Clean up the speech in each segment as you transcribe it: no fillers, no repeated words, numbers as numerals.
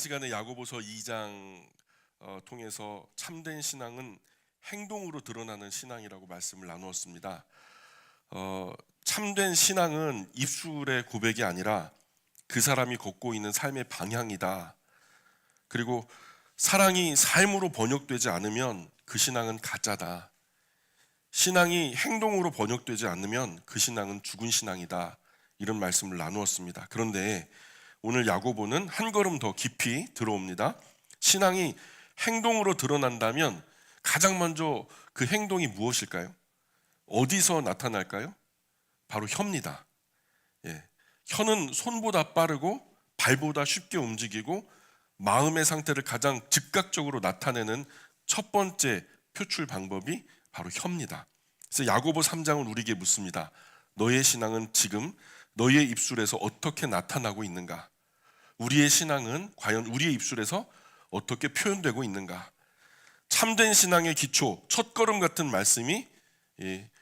시간에 야고보서 2장 통해서 참된 신앙은 행동으로 드러나는 신앙이라고 말씀을 나누었습니다. 참된 신앙은 입술의 고백이 아니라 그 사람이 걷고 있는 삶의 방향이다. 그리고 사랑이 삶으로 번역되지 않으면 그 신앙은 가짜다. 신앙이 행동으로 번역되지 않으면 그 신앙은 죽은 신앙이다. 이런 말씀을 나누었습니다. 그런데 오늘 야고보는 한 걸음 더 깊이 들어옵니다. 신앙이 행동으로 드러난다면 가장 먼저 그 행동이 무엇일까요? 어디서 나타날까요? 바로 혀입니다. 혀는 손보다 빠르고 발보다 쉽게 움직이고 마음의 상태를 가장 즉각적으로 나타내는 첫 번째 표출 방법이 바로 혀입니다. 그래서 야고보 3장은 우리에게 묻습니다. 너의 신앙은 지금 너의 입술에서 어떻게 나타나고 있는가? 우리의 신앙은 과연 우리의 입술에서 어떻게 표현되고 있는가? 참된 신앙의 기초, 첫걸음 같은 말씀이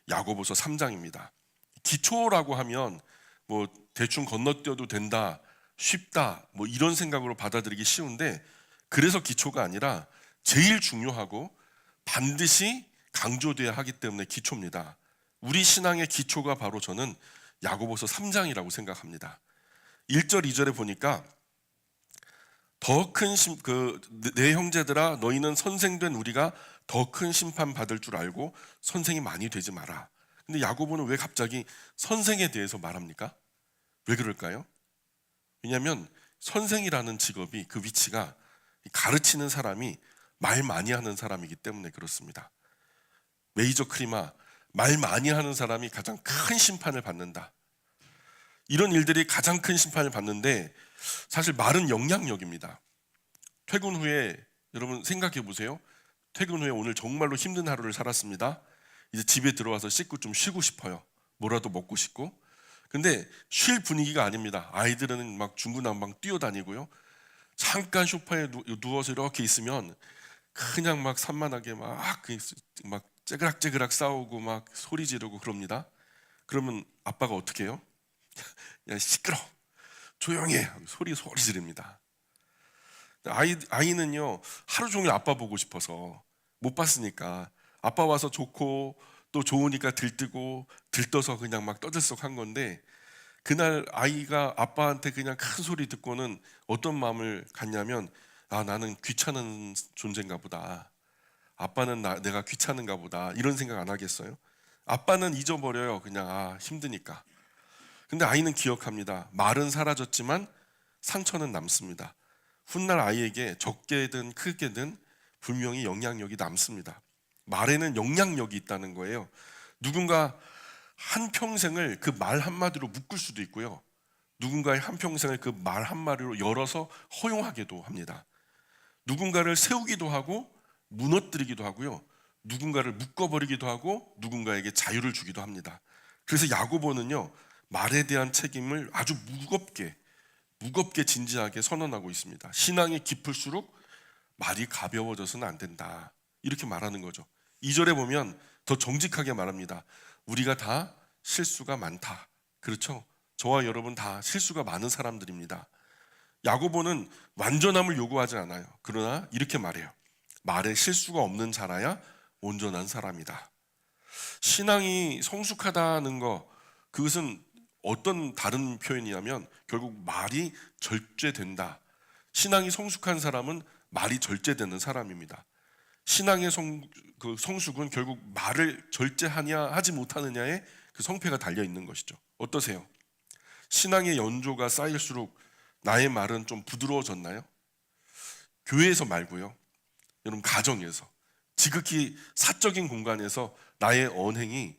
야고보서 3장입니다. 기초라고 하면 뭐 대충 건너뛰어도 된다, 쉽다, 뭐 이런 생각으로 받아들이기 쉬운데, 그래서 기초가 아니라 제일 중요하고 반드시 강조돼야 하기 때문에 기초입니다. 우리 신앙의 기초가 바로 저는 야고보서 3장이라고 생각합니다. 1절 2절에 보니까 더 큰 내 형제들아 너희는 선생된 우리가 더 큰 심판 받을 줄 알고 선생이 많이 되지 마라. 근데 야고보는 왜 갑자기 선생에 대해서 말합니까? 왜 그럴까요? 왜냐하면 선생이라는 직업이, 그 위치가 가르치는 사람이 말 많이 하는 사람이기 때문에 그렇습니다. 메이저 크리마, 말 많이 하는 사람이 가장 큰 심판을 받는다. 이런 일들이 가장 큰 심판을 받는데, 사실 말은 영향력입니다. 퇴근 후에 여러분 생각해 보세요. 퇴근 후에 오늘 정말로 힘든 하루를 살았습니다. 이제 집에 들어와서 씻고 좀 쉬고 싶어요. 뭐라도 먹고 싶고. 근데 쉴 분위기가 아닙니다. 아이들은 막 중구난방 뛰어다니고요. 잠깐 소파에 누워서 이렇게 있으면 그냥 막 산만하게 막 째그락째그락 싸우고 막 소리 지르고 그럽니다. 그러면 아빠가 어떻게 해요? 야, 시끄러, 조용히 해, 소리 지릅니다. 아이는요, 하루 종일 아빠 보고 싶어서 못 봤으니까 아빠 와서 좋고 또 좋으니까 들뜨고 들떠서 그냥 막 떠들썩한 건데, 그날 아이가 아빠한테 그냥 큰 소리 듣고는 어떤 마음을 갖냐면, 나는 귀찮은 존재인가 보다. 아빠는 내가 귀찮은가 보다. 이런 생각 안 하겠어요? 아빠는 잊어버려요. 그냥 힘드니까. 근데 아이는 기억합니다. 말은 사라졌지만 상처는 남습니다. 훗날 아이에게 적게든 크게든 분명히 영향력이 남습니다. 말에는 영향력이 있다는 거예요. 누군가 한평생을 그 말 한마디로 묶을 수도 있고요. 누군가의 한평생을 그 말 한마디로 열어서 허용하게도 합니다. 누군가를 세우기도 하고 무너뜨리기도 하고요. 누군가를 묶어버리기도 하고 누군가에게 자유를 주기도 합니다. 그래서 야고보는요, 말에 대한 책임을 아주 무겁게 진지하게 선언하고 있습니다. 신앙이 깊을수록 말이 가벼워져서는 안 된다. 이렇게 말하는 거죠. 2절에 보면 더 정직하게 말합니다. 우리가 다 실수가 많다. 그렇죠? 저와 여러분 다 실수가 많은 사람들입니다. 야고보는 완전함을 요구하지 않아요. 그러나 이렇게 말해요. 말에 실수가 없는 자라야 온전한 사람이다. 신앙이 성숙하다는 거, 그것은 어떤 다른 표현이냐면 결국 말이 절제된다. 신앙이 성숙한 사람은 말이 절제되는 사람입니다. 신앙의 성숙은 결국 말을 절제하냐 하지 못하느냐에 그 성패가 달려 있는 것이죠. 어떠세요? 신앙의 연조가 쌓일수록 나의 말은 좀 부드러워졌나요? 교회에서 말고요, 여러분 가정에서, 지극히 사적인 공간에서 나의 언행이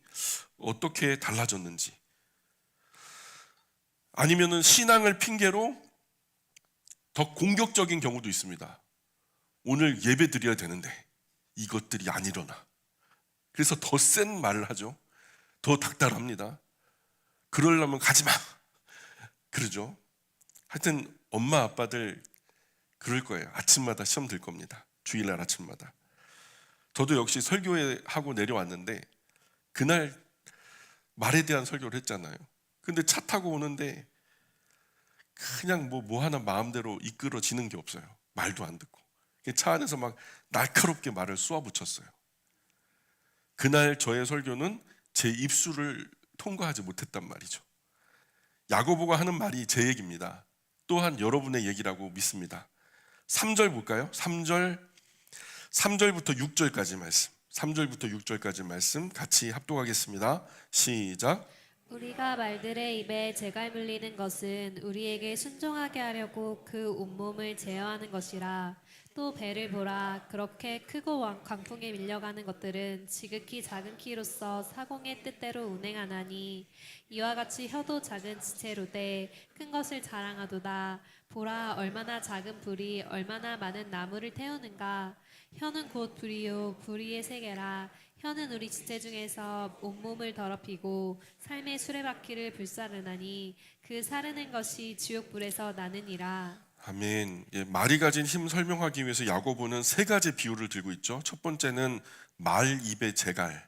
어떻게 달라졌는지. 아니면은 신앙을 핑계로 더 공격적인 경우도 있습니다. 오늘 예배 드려야 되는데 이것들이 안 일어나. 그래서 더 센 말을 하죠. 더 닥달합니다. 그러려면 가지 마, 그러죠. 하여튼 엄마 아빠들 그럴 거예요. 아침마다 시험 들 겁니다. 주일날 아침마다. 저도 역시 설교회 하고 내려왔는데 그날 말에 대한 설교를 했잖아요. 근데 차 타고 오는데 그냥 뭐 하나 마음대로 이끌어지는 게 없어요. 말도 안 듣고 차 안에서 막 날카롭게 말을 쏘아붙였어요. 그날 저의 설교는 제 입술을 통과하지 못했단 말이죠. 야고보가 하는 말이 제 얘기입니다. 또한 여러분의 얘기라고 믿습니다. 3절 볼까요? 3절부터 6절까지 말씀. 3절부터 6절까지 말씀 같이 합독하겠습니다. 시작. 우리가 말들의 입에 재갈 물리는 것은 우리에게 순종하게 하려고 그 온몸을 제어하는 것이라. 또 배를 보라. 그렇게 크고 광풍에 밀려가는 것들은 지극히 작은 키로서 사공의 뜻대로 운행하나니 이와 같이 혀도 작은 지체로되 큰 것을 자랑하도다. 보라, 얼마나 작은 불이 얼마나 많은 나무를 태우는가. 혀는 곧 불이요 불의의 세계라. 혀는 우리 지체 중에서 온몸을 더럽히고 삶의 수레바퀴를 불사르나니 그 사르는 것이 지옥불에서 나느니라. 아멘. 예, 말이 가진 힘 설명하기 위해서 야고보는 세 가지 비유를 들고 있죠. 첫 번째는 말 입의 재갈.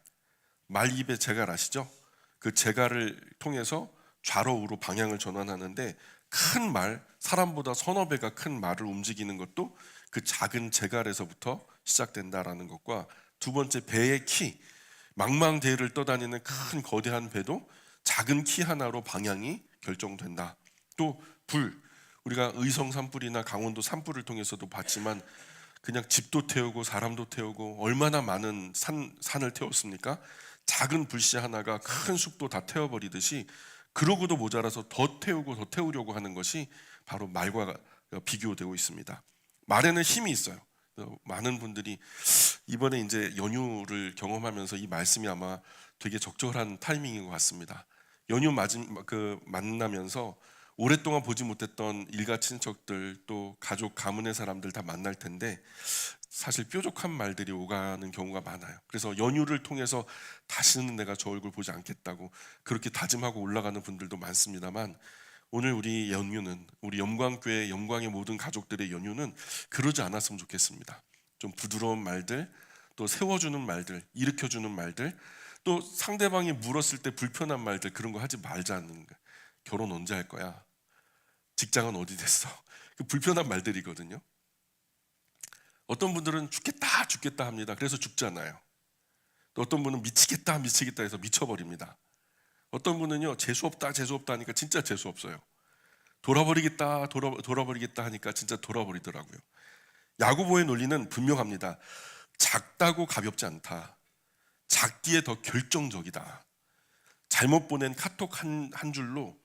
말 입의 재갈 아시죠? 그 재갈을 통해서 좌로 우로 방향을 전환하는데 큰 말, 사람보다 서너 배가 큰 말을 움직이는 것도 그 작은 재갈에서부터 시작된다라는 것과, 두 번째 배의 키, 망망대해를 떠다니는 큰 거대한 배도 작은 키 하나로 방향이 결정된다. 또 불, 우리가 의성 산불이나 강원도 산불을 통해서도 봤지만 그냥 집도 태우고 사람도 태우고 얼마나 많은 산을 태웠습니까? 작은 불씨 하나가 큰 숲도 다 태워버리듯이, 그러고도 모자라서 더 태우고 더 태우려고 하는 것이 바로 말과 비교되고 있습니다. 말에는 힘이 있어요. 많은 분들이 이번에 이제 연휴를 경험하면서 이 말씀이 아마 되게 적절한 타이밍인 것 같습니다. 연휴 만나면서 오랫동안 보지 못했던 일가 친척들, 또 가족 가문의 사람들 다 만날 텐데 사실 뾰족한 말들이 오가는 경우가 많아요. 그래서 연휴를 통해서 다시는 내가 저 얼굴 보지 않겠다고 그렇게 다짐하고 올라가는 분들도 많습니다만, 오늘 우리 연휴는, 우리 영광교회 영광의 모든 가족들의 연휴는 그러지 않았으면 좋겠습니다. 좀 부드러운 말들, 또 세워주는 말들, 일으켜주는 말들, 또 상대방이 물었을 때 불편한 말들, 그런 거 하지 말자는 거예요. 결혼 언제 할 거야? 직장은 어디 됐어? 그 불편한 말들이거든요. 어떤 분들은 죽겠다 죽겠다 합니다. 그래서 죽잖아요. 또 어떤 분은 미치겠다 미치겠다 해서 미쳐버립니다. 어떤 분은요, 재수없다 재수없다 하니까 진짜 재수없어요. 돌아버리겠다 돌아버리겠다 하니까 진짜 돌아버리더라고요. 야고보의 논리는 분명합니다. 작다고 가볍지 않다. 작기에 더 결정적이다. 잘못 보낸 카톡 한 줄로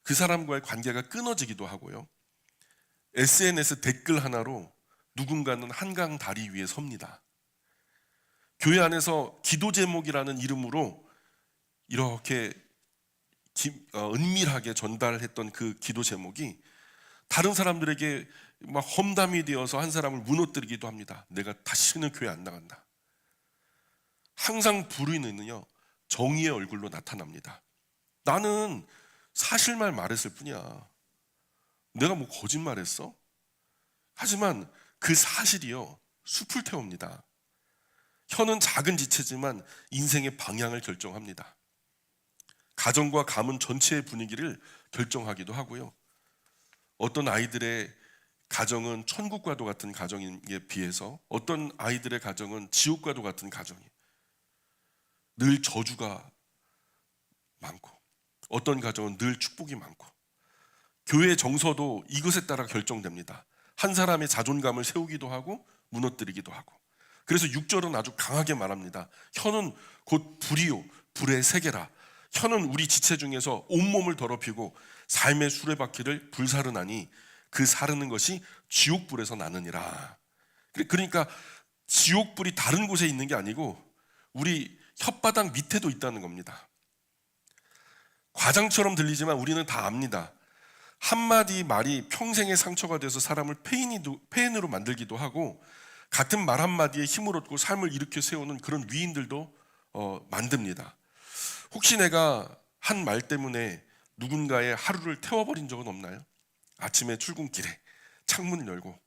그 사람과의 관계가 끊어지기도 하고요. SNS 댓글 하나로 누군가는 한강 다리 위에 섭니다. 교회 안에서 기도 제목이라는 이름으로 이렇게 은밀하게 전달했던 그 기도 제목이 다른 사람들에게 막 험담이 되어서 한 사람을 무너뜨리기도 합니다. 내가 다시는 교회 안 나간다. 항상 불의는요, 정의의 얼굴로 나타납니다. 나는 사실만 말했을 뿐이야. 내가 뭐 거짓말했어? 하지만 그 사실이요, 숲을 태웁니다. 혀는 작은 지체지만 인생의 방향을 결정합니다. 가정과 가문 전체의 분위기를 결정하기도 하고요. 어떤 아이들의 가정은 천국과도 같은 가정에 비해서 어떤 아이들의 가정은 지옥과도 같은 가정이에요. 늘 저주가 많고 어떤 가정은 늘 축복이 많고, 교회의 정서도 이것에 따라 결정됩니다. 한 사람의 자존감을 세우기도 하고 무너뜨리기도 하고. 그래서 6절은 아주 강하게 말합니다. 혀는 곧 불이요 불의 세계라. 혀는 우리 지체 중에서 온몸을 더럽히고 삶의 수레바퀴를 불사르나니 그 사르는 것이 지옥불에서 나느니라. 그러니까 지옥불이 다른 곳에 있는 게 아니고 우리 혓바닥 밑에도 있다는 겁니다. 과장처럼 들리지만 우리는 다 압니다. 한마디 말이 평생의 상처가 돼서 사람을 페인으로 만들기도 하고, 같은 말 한마디에 힘을 얻고 삶을 일으켜 세우는 그런 위인들도 만듭니다. 혹시 내가 한 말 때문에 누군가의 하루를 태워버린 적은 없나요? 아침에 출근길에 창문을 열고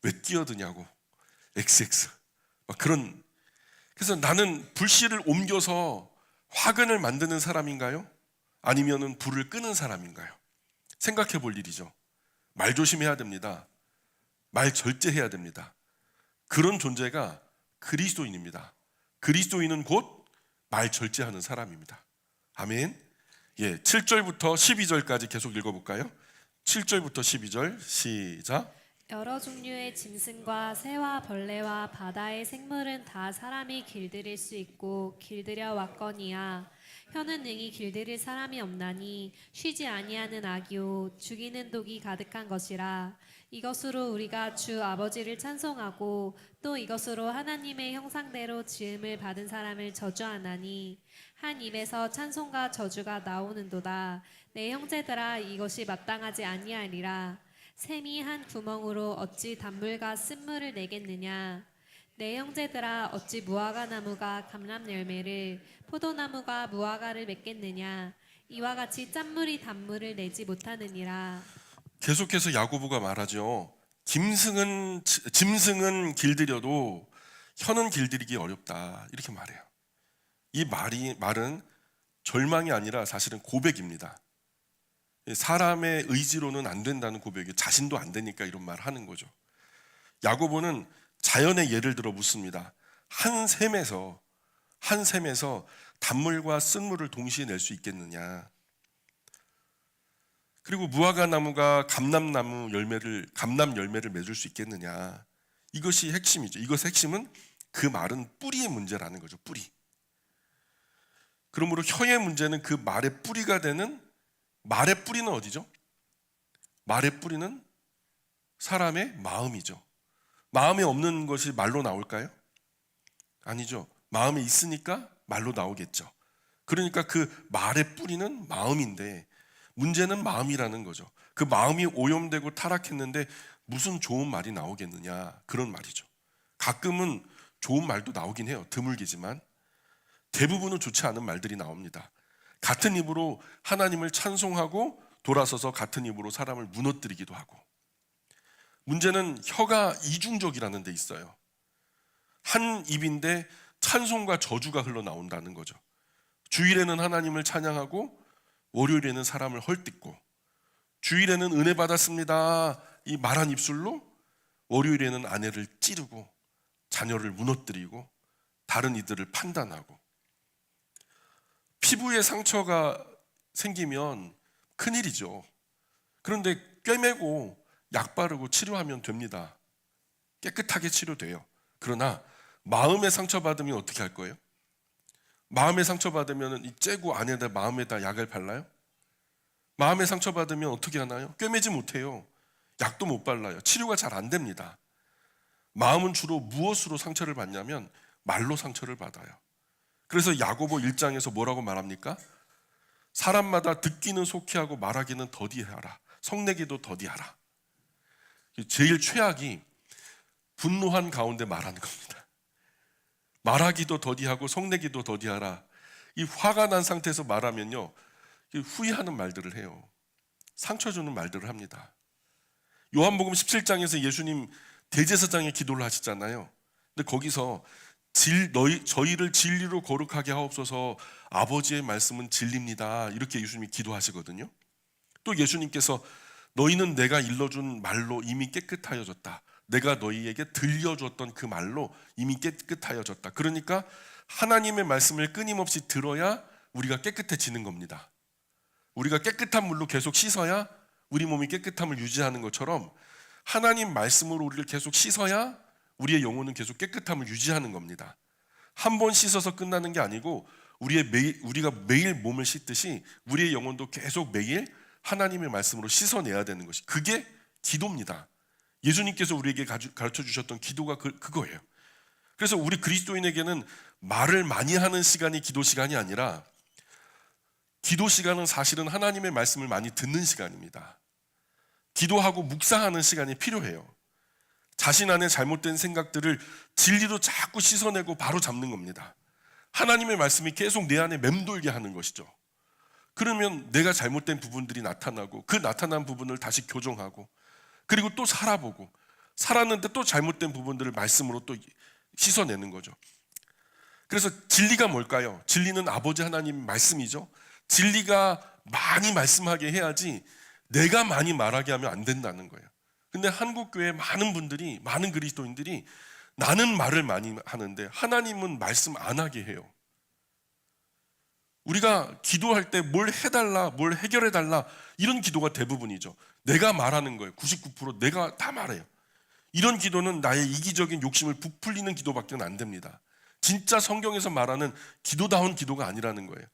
왜 끼어드냐고 XX 막 그런. 그래서 나는 불씨를 옮겨서 화근을 만드는 사람인가요? 아니면은 불을 끄는 사람인가요? 생각해 볼 일이죠. 말 조심해야 됩니다. 말 절제해야 됩니다. 그런 존재가 그리스도인입니다. 그리스도인은 곧 말 절제하는 사람입니다. 아멘. 7절부터 12절까지 계속 읽어볼까요? 7절부터 12절 시작. 여러 종류의 짐승과 새와 벌레와 바다의 생물은 다 사람이 길들일 수 있고 길들여 왔거니와 혀는 능히 길들일 사람이 없나니 쉬지 아니하는 악이요 죽이는 독이 가득한 것이라. 이것으로 우리가 주 아버지를 찬송하고 또 이것으로 하나님의 형상대로 지음을 받은 사람을 저주하나니 한 입에서 찬송과 저주가 나오는도다. 내 형제들아 이것이 마땅하지 아니하리라. 샘이 한 구멍으로 어찌 단물과 쓴물을 내겠느냐. 내 형제들아 어찌 무화과 나무가 감람 열매를 포도나무가 무화과를 맺겠느냐. 이와 같이 짠물이 단물을 내지 못하느니라. 계속해서 야고보가 말하죠. 짐승은 길들여도 혀는 길들이기 어렵다. 이렇게 말해요. 이 말은 절망이 아니라 사실은 고백입니다. 사람의 의지로는 안 된다는 고백이 자신도 안 되니까 이런 말을 하는 거죠. 야고보는 자연의 예를 들어 묻습니다. 한 샘에서 단물과 쓴물을 동시에 낼 수 있겠느냐. 그리고 무화과 나무가 감람 열매를 맺을 수 있겠느냐. 이것이 핵심이죠. 이것의 핵심은 그 말은 뿌리의 문제라는 거죠. 뿌리. 그러므로 혀의 문제는 그 말의 뿌리가 되는, 말의 뿌리는 어디죠? 말의 뿌리는 사람의 마음이죠. 마음에 없는 것이 말로 나올까요? 아니죠. 마음에 있으니까 말로 나오겠죠. 그러니까 그 말의 뿌리는 마음인데 문제는 마음이라는 거죠. 그 마음이 오염되고 타락했는데 무슨 좋은 말이 나오겠느냐, 그런 말이죠. 가끔은 좋은 말도 나오긴 해요. 드물기지만 대부분은 좋지 않은 말들이 나옵니다. 같은 입으로 하나님을 찬송하고 돌아서서 같은 입으로 사람을 무너뜨리기도 하고. 문제는 혀가 이중적이라는 데 있어요. 한 입인데 찬송과 저주가 흘러나온다는 거죠. 주일에는 하나님을 찬양하고 월요일에는 사람을 헐뜯고, 주일에는 은혜 받았습니다 이 말한 입술로 월요일에는 아내를 찌르고 자녀를 무너뜨리고 다른 이들을 판단하고. 피부에 상처가 생기면 큰일이죠. 그런데 꿰매고 약 바르고 치료하면 됩니다. 깨끗하게 치료돼요. 그러나 마음에 상처받으면 어떻게 할 거예요? 마음에 상처받으면 이 째고 안에다 마음에다 약을 발라요? 마음에 상처받으면 어떻게 하나요? 꿰매지 못해요. 약도 못 발라요. 치료가 잘 안 됩니다. 마음은 주로 무엇으로 상처를 받냐면 말로 상처를 받아요. 그래서 야고보 1장에서 뭐라고 말합니까? 사람마다 듣기는 속히 하고 말하기는 더디하라. 성내기도 더디하라. 제일 최악이 분노한 가운데 말하는 겁니다. 말하기도 더디하고 성내기도 더디하라. 이 화가 난 상태에서 말하면요, 후회하는 말들을 해요. 상처 주는 말들을 합니다. 요한복음 17장에서 예수님 대제사장의 기도를 하시잖아요. 근데 거기서 저희를 진리로 거룩하게 하옵소서, 아버지의 말씀은 진리입니다, 이렇게 예수님이 기도하시거든요. 또 예수님께서 너희는 내가 일러준 말로 이미 깨끗하여졌다. 내가 너희에게 들려줬던 그 말로 이미 깨끗하여졌다. 그러니까 하나님의 말씀을 끊임없이 들어야 우리가 깨끗해지는 겁니다. 우리가 깨끗한 물로 계속 씻어야 우리 몸이 깨끗함을 유지하는 것처럼 하나님 말씀으로 우리를 계속 씻어야 우리의 영혼은 계속 깨끗함을 유지하는 겁니다. 한 번 씻어서 끝나는 게 아니고 우리가 매일 몸을 씻듯이 우리의 영혼도 계속 매일 하나님의 말씀으로 씻어내야 되는 것이, 그게 기도입니다. 예수님께서 우리에게 가르쳐 주셨던 기도가 그거예요. 그래서 우리 그리스도인에게는 말을 많이 하는 시간이 기도 시간이 아니라, 기도 시간은 사실은 하나님의 말씀을 많이 듣는 시간입니다. 기도하고 묵상하는 시간이 필요해요. 자신 안에 잘못된 생각들을 진리로 자꾸 씻어내고 바로 잡는 겁니다. 하나님의 말씀이 계속 내 안에 맴돌게 하는 것이죠. 그러면 내가 잘못된 부분들이 나타나고 그 나타난 부분을 다시 교정하고, 그리고 또 살아보고, 살았는데 또 잘못된 부분들을 말씀으로 또 씻어내는 거죠. 그래서 진리가 뭘까요? 진리는 아버지 하나님 말씀이죠. 진리가 많이 말씀하게 해야지 내가 많이 말하게 하면 안 된다는 거예요. 근데 한국교회 많은 분들이, 많은 그리스도인들이 나는 말을 많이 하는데 하나님은 말씀 안 하게 해요. 우리가 기도할 때 뭘 해달라, 뭘 해결해달라, 이런 기도가 대부분이죠. 내가 말하는 거예요. 99% 내가 다 말해요. 이런 기도는 나의 이기적인 욕심을 부풀리는 기도밖에 안 됩니다. 진짜 성경에서 말하는 기도다운 기도가 아니라는 거예요.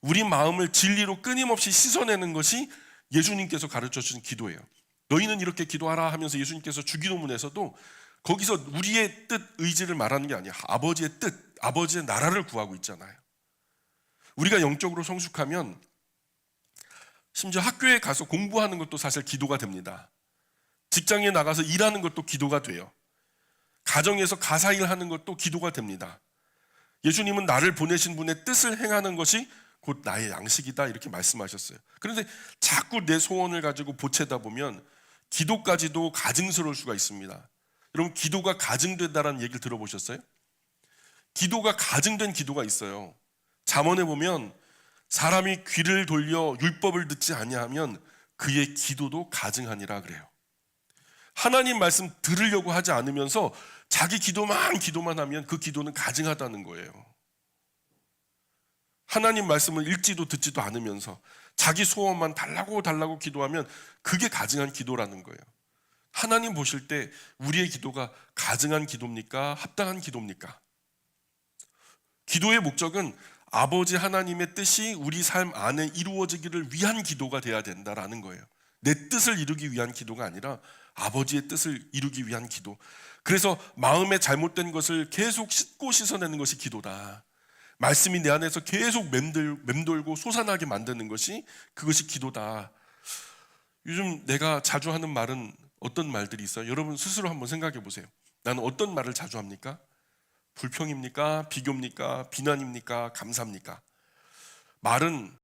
우리 마음을 진리로 끊임없이 씻어내는 것이 예수님께서 가르쳐 주신 기도예요. 너희는 이렇게 기도하라 하면서 예수님께서 주기도문에서도 거기서 우리의 뜻, 의지를 말하는 게 아니야. 아버지의 뜻, 아버지의 나라를 구하고 있잖아요. 우리가 영적으로 성숙하면 심지어 학교에 가서 공부하는 것도 사실 기도가 됩니다. 직장에 나가서 일하는 것도 기도가 돼요. 가정에서 가사일 하는 것도 기도가 됩니다. 예수님은 나를 보내신 분의 뜻을 행하는 것이 곧 나의 양식이다 이렇게 말씀하셨어요. 그런데 자꾸 내 소원을 가지고 보채다 보면 기도까지도 가증스러울 수가 있습니다. 여러분, 기도가 가증된다라는 얘기를 들어보셨어요? 기도가 가증된 기도가 있어요. 잠언에 보면 사람이 귀를 돌려 율법을 듣지 아니하면 그의 기도도 가증하니라 그래요. 하나님 말씀 들으려고 하지 않으면서 자기 기도만 하면 그 기도는 가증하다는 거예요. 하나님 말씀을 읽지도 듣지도 않으면서 자기 소원만 달라고 기도하면 그게 가증한 기도라는 거예요. 하나님 보실 때 우리의 기도가 가증한 기도입니까? 합당한 기도입니까? 기도의 목적은 아버지 하나님의 뜻이 우리 삶 안에 이루어지기를 위한 기도가 돼야 된다라는 거예요. 내 뜻을 이루기 위한 기도가 아니라 아버지의 뜻을 이루기 위한 기도. 그래서 마음에 잘못된 것을 계속 씻고 씻어내는 것이 기도다. 말씀이 내 안에서 계속 맴돌고 솟아나게 만드는 것이, 그것이 기도다. 요즘 내가 자주 하는 말은 어떤 말들이 있어요? 여러분 스스로 한번 생각해 보세요. 나는 어떤 말을 자주 합니까? 불평입니까? 비교입니까? 비난입니까? 감사입니까? 말은